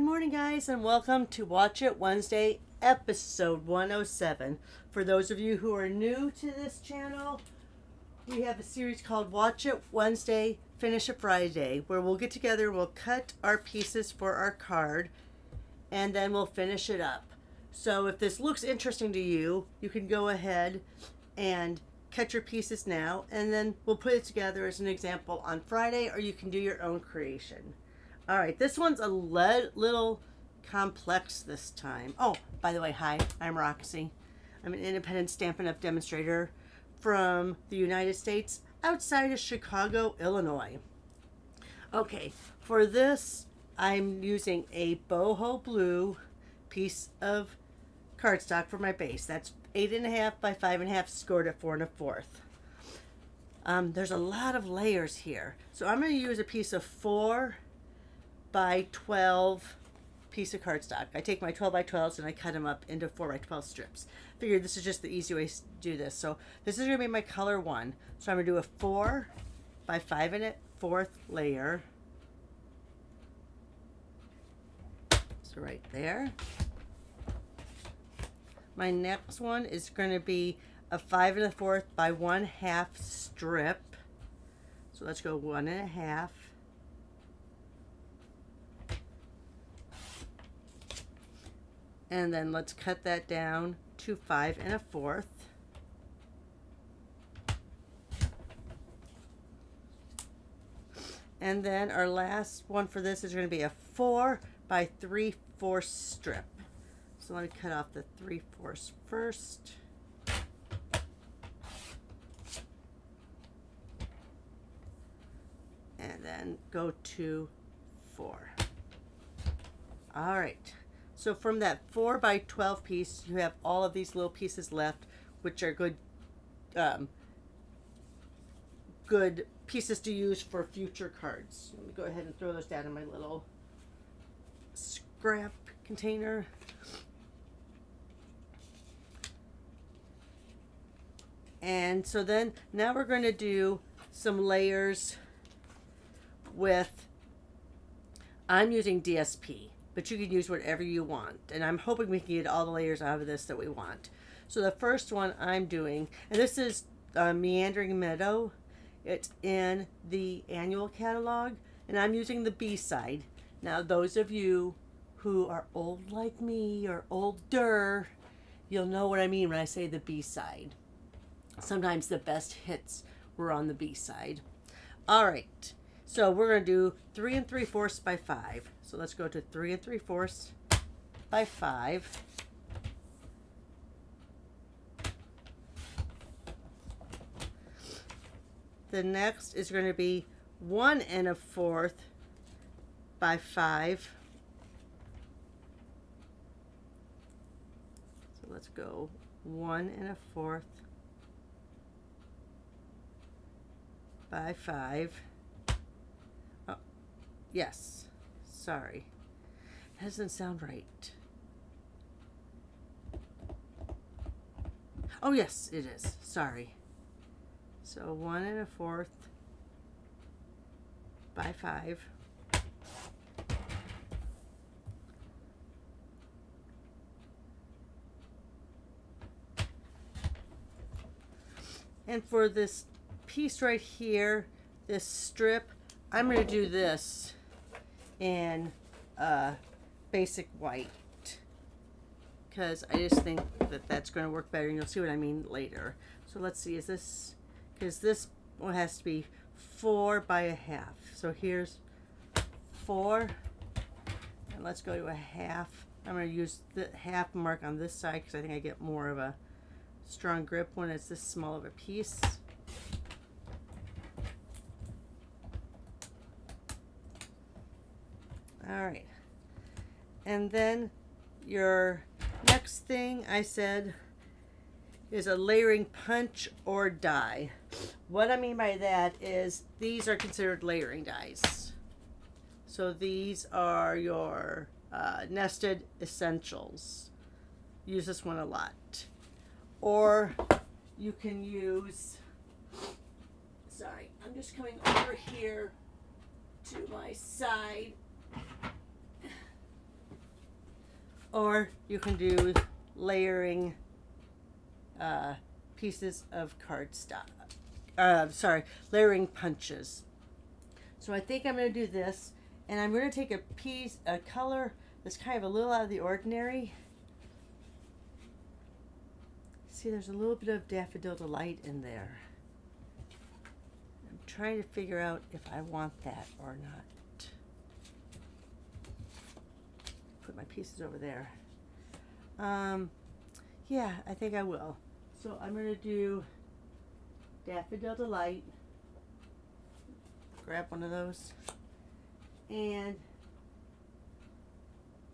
morning, guys, and welcome to Watch It Wednesday, episode 107. For those of you who are new to this channel, we have a series called Watch It Wednesday, Finish It Friday, where we'll get together, we'll cut our pieces for our card, and then we'll finish it up. So if this looks interesting to you, you can go ahead and cut your pieces now, and then we'll put it together as an example on Friday, or you can do your own creation. All right, this one's a little complex this time. Oh, by the way, hi, I'm Roxy. I'm an independent Stampin' Up! Demonstrator from the United States outside of Chicago, Illinois. Okay, for this, I'm using a boho blue piece of cardstock for my base. That's 8.5 by 5.5, scored at 4 1/4. There's a lot of layers here, so I'm going to use a piece of 4 by 12 piece of cardstock. I take my 12 by 12s and I cut them up into 4 by 12 strips. Figured this is just the easy way to do this. So this is going to be my color 1. So I'm going to do a 4 by 5 1/4 layer. So right there. My next one is going to be a 5 1/4 by 1/2 strip. So let's go 1 1/2. And then let's cut that down to 5 1/4. And then our last one for this is going to be a 4 by 3/4 strip. So let me cut off the 3/4 first. And then go to 4. All right. So from that 4 by 12 piece, you have all of these little pieces left, which are good good pieces to use for future cards. Let me go ahead and throw those down in my little scrap container. And so then now we're going to do some layers with, I'm using DSP, but you can use whatever you want. And I'm hoping we can get all the layers out of this that we want. So the first one I'm doing, and this is Meandering Meadow. It's in the annual catalog, and I'm using the B side. Now, those of you who are old like me or older, you'll know what I mean when I say the B side. Sometimes the best hits were on the B side. All right, so we're going to do 3 3/4 by 5. So let's go to 3 3/4 by 5. The next is going to be 1 1/4 by 5. So let's go 1 1/4 by 5. Oh, yes. Sorry. That doesn't sound right. Oh, yes, it is. Sorry. So 1 1/4 by 5. And for this piece right here, this strip, I'm going to do this in basic white, because I just think that that's going to work better, and you'll see what I mean later. So let's see, is this, because this one has to be 4 by 1/2. So here's 4, and let's go to 1/2. I'm going to use the half mark on this side because I think I get more of a strong grip when it's this small of a piece. All right, and then your next thing I said is a layering punch or die. What I mean by that is these are considered layering dies. So these are your nested essentials. Use this one a lot. Or you can use, sorry, I'm just coming over here to my side or you can do layering pieces of cardstock. Layering punches. So I think I'm going to do this, and I'm going to take a color that's kind of a little out of the ordinary. See, there's a little bit of Daffodil Delight in there. I'm trying to figure out if I want that or not. Put my pieces over there. Yeah, I think I will. So I'm going to do Daffodil Delight. Grab one of those. And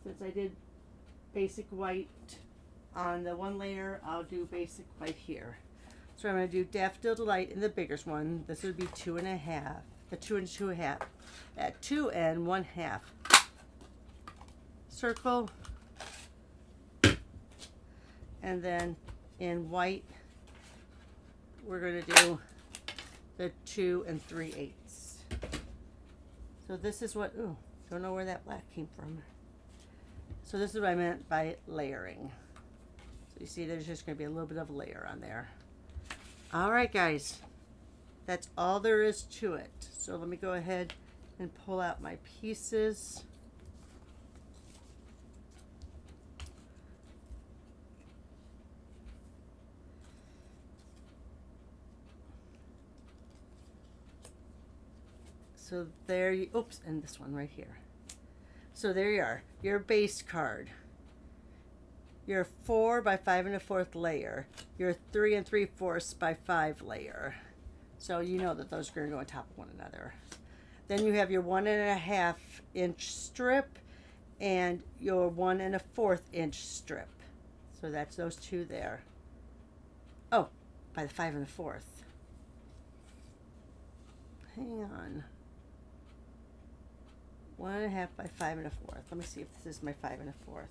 since I did basic white on the one layer, I'll do basic white here. So I'm going to do Daffodil Delight in the biggest one. This would be 2.5. 2 and 2.5. At 2 and 1/2. Circle. And then in white, we're going to do the 2 3/8. So this is what, ooh, don't know where that black came from. So this is what I meant by layering. So you see there's just going to be a little bit of layer on there. All right, guys. That's all there is to it. So let me go ahead and pull out my pieces. So there you, oops, and this one right here. So there you are, your base card. Your 4 by 5 1/4 layer. Your 3 3/4 by 5 layer. So you know that those are going to go on top of one another. Then you have your 1.5 inch strip and your 1 1/4 inch strip. So that's those two there. Oh, by the 5 1/4. Hang on. 1.5 by 5 1/4. Let me see if this is my 5 1/4.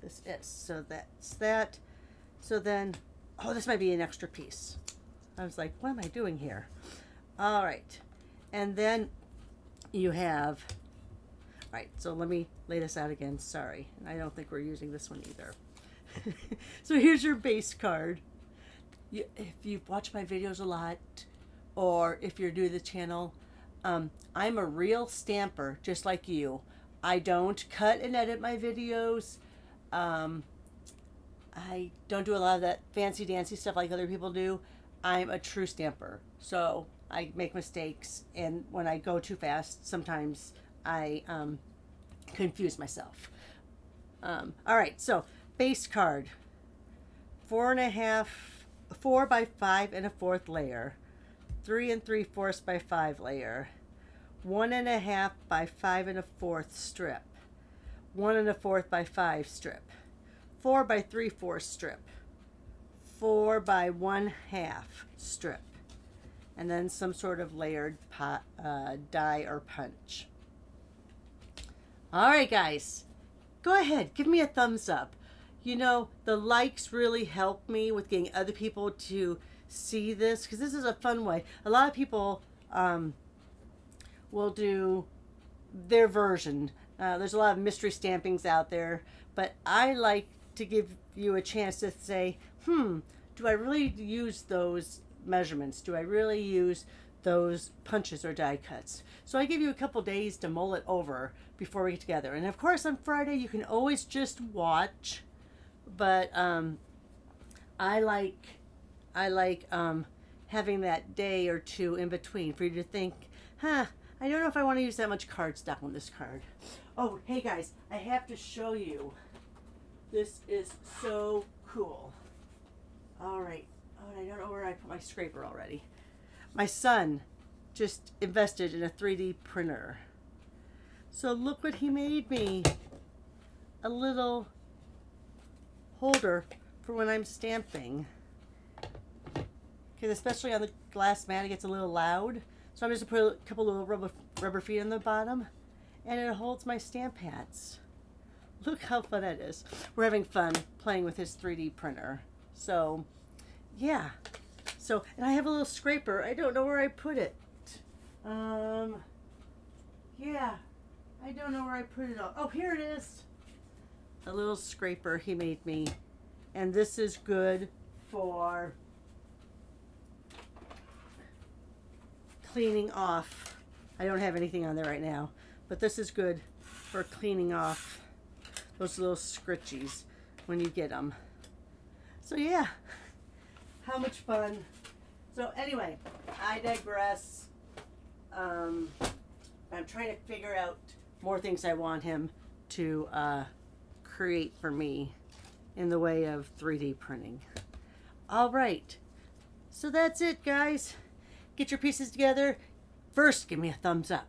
This is. So that's that. So then, oh, this might be an extra piece. I was like, what am I doing here? All right. And then you have, all right, so let me lay this out again. Sorry. And I don't think we're using this one either. So here's your base card. If you've watched my videos a lot, or if you're new to the channel, I'm a real stamper, just like you. I don't cut and edit my videos. I don't do a lot of that fancy dancy stuff like other people do. I'm a true stamper. So I make mistakes, and when I go too fast, sometimes I confuse myself. All right, so base card. 4 by 5 1/4 layer. 3 3/4 by 5 layer. 1.5 by 5 1/4 strip. 1 1/4 by 5 strip. 4 by 3/4 strip. 4 by 1/2 strip. And then some sort of layered die or punch. All right, guys, go ahead, give me a thumbs up. You know, the likes really help me with getting other people to see this, because this is a fun way. A lot of people will do their version. There's a lot of mystery stampings out there, but I like to give you a chance to say, do I really use those measurements? Do I really use those punches or die cuts? So I give you a couple days to mull it over before we get together. And of course on Friday you can always just watch, but I like having that day or two in between for you to think, I don't know if I want to use that much cardstock on this card. Oh, hey guys, I have to show you. This is so cool. All right. Oh, I don't know where I put my scraper already. My son just invested in a 3D printer. So look what he made me. A little holder for when I'm stamping. Because especially on the glass mat, it gets a little loud. So I'm just going to put a couple little rubber feet on the bottom, and it holds my stamp pads. Look how fun that is. We're having fun playing with his 3D printer. So, yeah. So, and I have a little scraper. I don't know where I put it. Yeah. I don't know where I put it all. Oh, here it is. a little scraper he made me. And this is good for cleaning off. I don't have anything on there right now, but this is good for cleaning off those little scritchies when you get them. So yeah, how much fun. So anyway, I digress. I'm trying to figure out more things I want him to create for me in the way of 3D printing. All right, so that's it, guys. Get your pieces together. First, give me a thumbs up.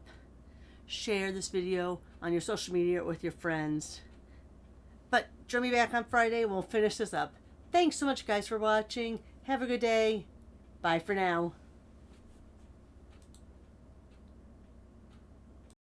Share this video on your social media with your friends. But join me back on Friday and we'll finish this up. Thanks so much, guys, for watching. Have a good day. Bye for now.